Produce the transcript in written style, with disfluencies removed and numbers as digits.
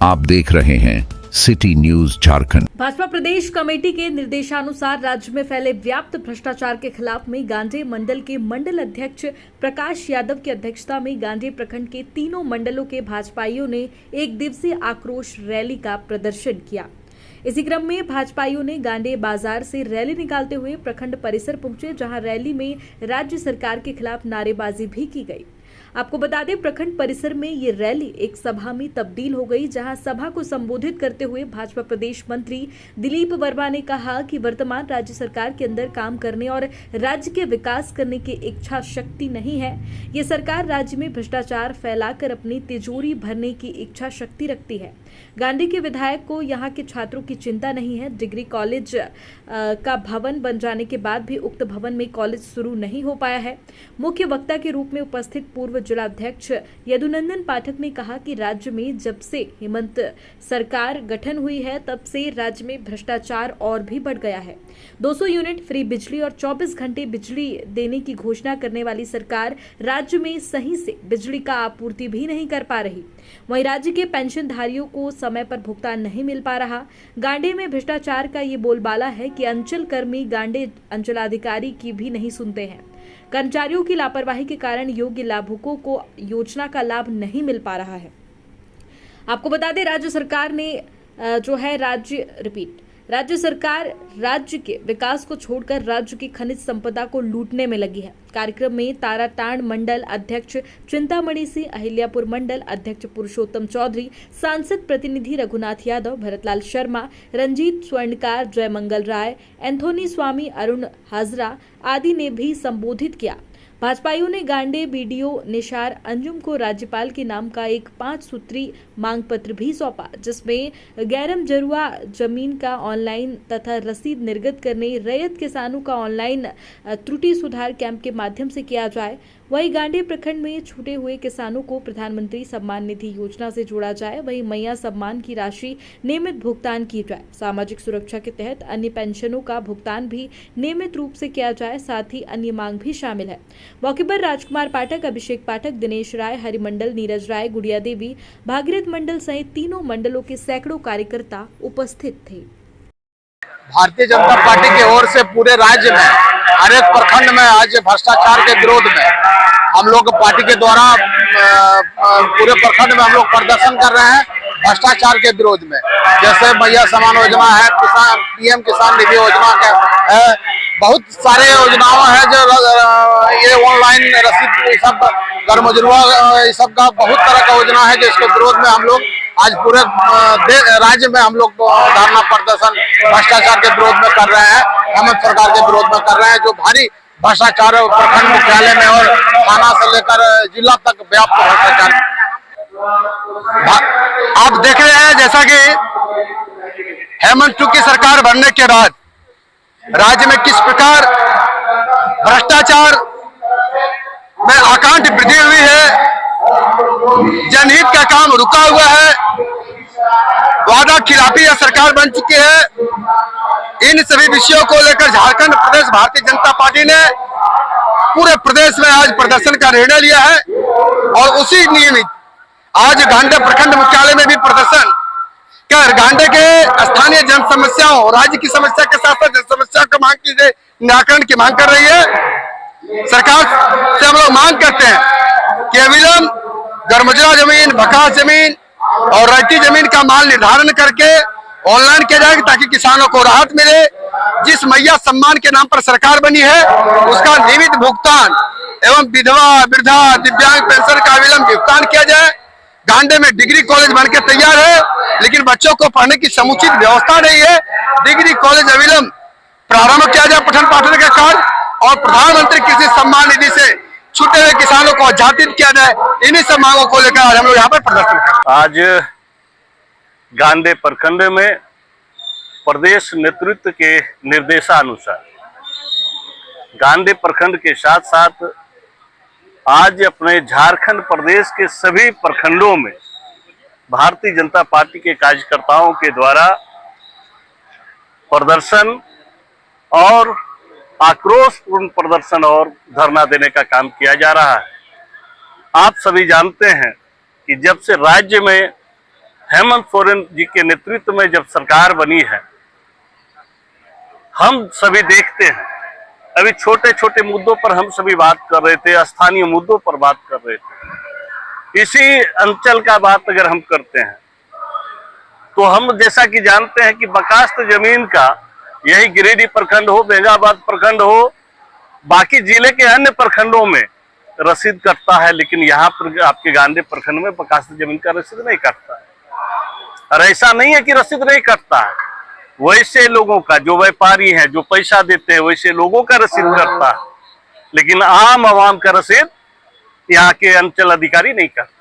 आप देख रहे हैं सिटी न्यूज झारखंड। भाजपा प्रदेश कमेटी के निर्देशानुसार राज्य में फैले व्याप्त भ्रष्टाचार के खिलाफ में गांधी मंडल के मंडल अध्यक्ष प्रकाश यादव की अध्यक्षता में गांधी प्रखंड के तीनों मंडलों के भाजपाइयों ने एक दिवसीय आक्रोश रैली का प्रदर्शन किया। इसी क्रम में भाजपाइयों ने गांधी बाजार से रैली निकालते हुए प्रखंड परिसर पहुंचे, जहां रैली में राज्य सरकार के खिलाफ नारेबाजी भी की गई। आपको बता दें, प्रखंड परिसर में ये रैली एक सभा में तब्दील हो गई, जहां सभा को संबोधित करते हुए भाजपा प्रदेश मंत्री दिलीप वर्मा ने कहा कि वर्तमान राज्य सरकार के अंदर काम करने और राज्य के विकास करने की इच्छा शक्ति नहीं है। ये सरकार राज्य में भ्रष्टाचार फैलाकर अपनी तिजोरी भरने की इच्छा शक्ति रखती है। गांधी के विधायक को यहाँ के छात्रों की चिंता नहीं है। डिग्री कॉलेज का भवन बन जाने के बाद भी उक्त भवन में कॉलेज शुरू नहीं हो पाया है। मुख्य वक्ता के रूप में उपस्थित पूर्व जिलाध्यक्ष यदुनंदन पाठक ने कहा कि राज्य में जब से हेमंत सरकार गठन हुई है, तब से राज्य में भ्रष्टाचार और भी बढ़ गया है। 200 यूनिट फ्री बिजली और 24 घंटे बिजली देने की घोषणा करने वाली सरकार राज्य में सही से बिजली का आपूर्ति भी नहीं कर पा रही। वहीं राज्य के पेंशनधारियों को समय पर भुगतान नहीं मिल पा रहा। गांडे में भ्रष्टाचार का ये बोलबाला है कि अंचल कर्मी गांडे अंचलाधिकारी की भी नहीं सुनते हैं। कर्मचारियों की लापरवाही के कारण योग्य लाभुकों को योजना का लाभ नहीं मिल पा रहा है। आपको बता दें, राज्य सरकार राज्य के विकास को छोड़कर राज्य की खनिज संपदा को लूटने में लगी है। कार्यक्रम में ताराटांड मंडल अध्यक्ष चिंतामणि सिंह, अहिल्यापुर मंडल अध्यक्ष पुरुषोत्तम चौधरी, सांसद प्रतिनिधि रघुनाथ यादव, भरतलाल शर्मा, रंजीत स्वर्णकार, जयमंगल राय, एंथोनी स्वामी, अरुण हाजरा आदि ने भी संबोधित किया। भाजपाइयों ने गांडे बीडीओ निशार अंजुम को राज्यपाल के नाम का एक 5 सूत्री मांग पत्र भी सौंपा, जिसमें गैरम जरुआ जमीन का ऑनलाइन तथा रसीद निर्गत करने, रैयत किसानों का ऑनलाइन त्रुटि सुधार कैंप के माध्यम से किया जाए। वहीं गांडे प्रखंड में छूटे हुए किसानों को प्रधानमंत्री सम्मान निधि योजना से जोड़ा जाए। वहीं मैया सम्मान की राशि नियमित भुगतान की जाए। सामाजिक सुरक्षा के तहत अन्य पेंशनों का भुगतान भी नियमित रूप से किया जाए। साथ ही अन्य मांग भी शामिल है। मौके पर राजकुमार पाठक, अभिषेक पाठक, दिनेश राय, हरिमंडल, नीरज राय, गुड़िया देवी, भागीरथ मंडल सहित तीनों मंडलों के सैकड़ों कार्यकर्ता उपस्थित थे। भारतीय जनता पार्टी की ओर से पूरे राज्य में हर एक प्रखंड में आज भ्रष्टाचार के विरोध में हम लोग पार्टी के द्वारा पूरे प्रखंड में हम लोग प्रदर्शन कर रहे हैं भ्रष्टाचार के विरोध में। जैसे मैया सम्मान योजना है, पीएम किसान निधि योजना है, बहुत सारे योजनाओं है जो ये ऑनलाइन रसीद सब कर्मजरुआ सब का बहुत तरह का योजना है, जिसके विरोध में हम लोग आज पूरे राज्य में हम लोग धरना प्रदर्शन भ्रष्टाचार के विरोध में कर रहे हैं, हेमंत सरकार के विरोध में कर रहे हैं, जो भारी भ्रष्टाचार प्रखंड मुख्यालय में और थाना से लेकर जिला तक व्याप्त भ्रष्टाचार। आप देख रहे हैं जैसा कि हेमंत की सरकार बनने के बाद राज्य में किस प्रकार भ्रष्टाचार में आकांठ वृद्धि हुई है। जनहित का काम रुका हुआ है, वादा खिलाफी यह सरकार बन चुकी है। इन सभी विषयों को लेकर झारखंड प्रदेश भारतीय जनता पार्टी ने पूरे प्रदेश में आज प्रदर्शन का निर्णय लिया है और उसी नियमित आज गांडे प्रखंड मुख्यालय में भी प्रदर्शन कर गांडे के स्थानीय जन समस्याओं, राज्य की समस्या के साथ साथ समस्या की मांग की निराकरण की मांग कर रही है। सरकार से हम लोग मांग करते हैं कि अविलंब गरमुजरा जमीन, बकास जमीन और रैयती जमीन का माल निर्धारण करके ऑनलाइन किया जाएगा, ताकि किसानों को राहत मिले। जिस मैया सम्मान के नाम पर सरकार बनी है उसका नियमित भुगतान एवं विधवा, वृद्धा, दिव्यांग पेंशन का अविलंब भुगतान किया जाए। गांडे में डिग्री कॉलेज बनकर तैयार है, लेकिन बच्चों को पढ़ने की समुचित व्यवस्था नहीं है। डिग्री कॉलेज अविलंब प्रारंभ किया जाए पठन पाठन का कार्य और प्रधानमंत्री कृषि सम्मान निधि से छूटे हुए किसानों को आच्छादित किया जाए। इन्हीं सब मांगों को लेकर आज हम लोग यहाँ पर प्रदर्शन कर रहे हैं। आज गांडे प्रखंड में प्रदेश नेतृत्व के निर्देशानुसार गांडे प्रखंड के साथ साथ आज अपने झारखंड प्रदेश के सभी प्रखंडों में भारतीय जनता पार्टी के कार्यकर्ताओं के द्वारा प्रदर्शन और आक्रोशपूर्ण प्रदर्शन और धरना देने का काम किया जा रहा है। आप सभी जानते हैं कि जब से राज्य में हेमंत सोरेन जी के नेतृत्व में जब सरकार बनी है, हम सभी देखते हैं, अभी छोटे छोटे मुद्दों पर हम सभी बात कर रहे थे, स्थानीय मुद्दों पर बात कर रहे थे। इसी अंचल का बात अगर हम करते हैं तो हम जैसा कि जानते हैं कि बकास्त जमीन का यही गिरिडीह प्रखंड हो, बेंगाबाद प्रखंड हो, बाकी जिले के अन्य प्रखंडों में रसीद कटता है, लेकिन यहाँ पर आपके गांधी प्रखंड में बकास्त जमीन का रसीद नहीं कटता है। और ऐसा नहीं है कि रसीद नहीं कटता है, वैसे लोगों का, जो व्यापारी हैं, जो पैसा देते हैं, वैसे लोगों का रसीद कटता है, लेकिन आम आवाम का रसीद यहाँ के अंचल अधिकारी नहीं करते।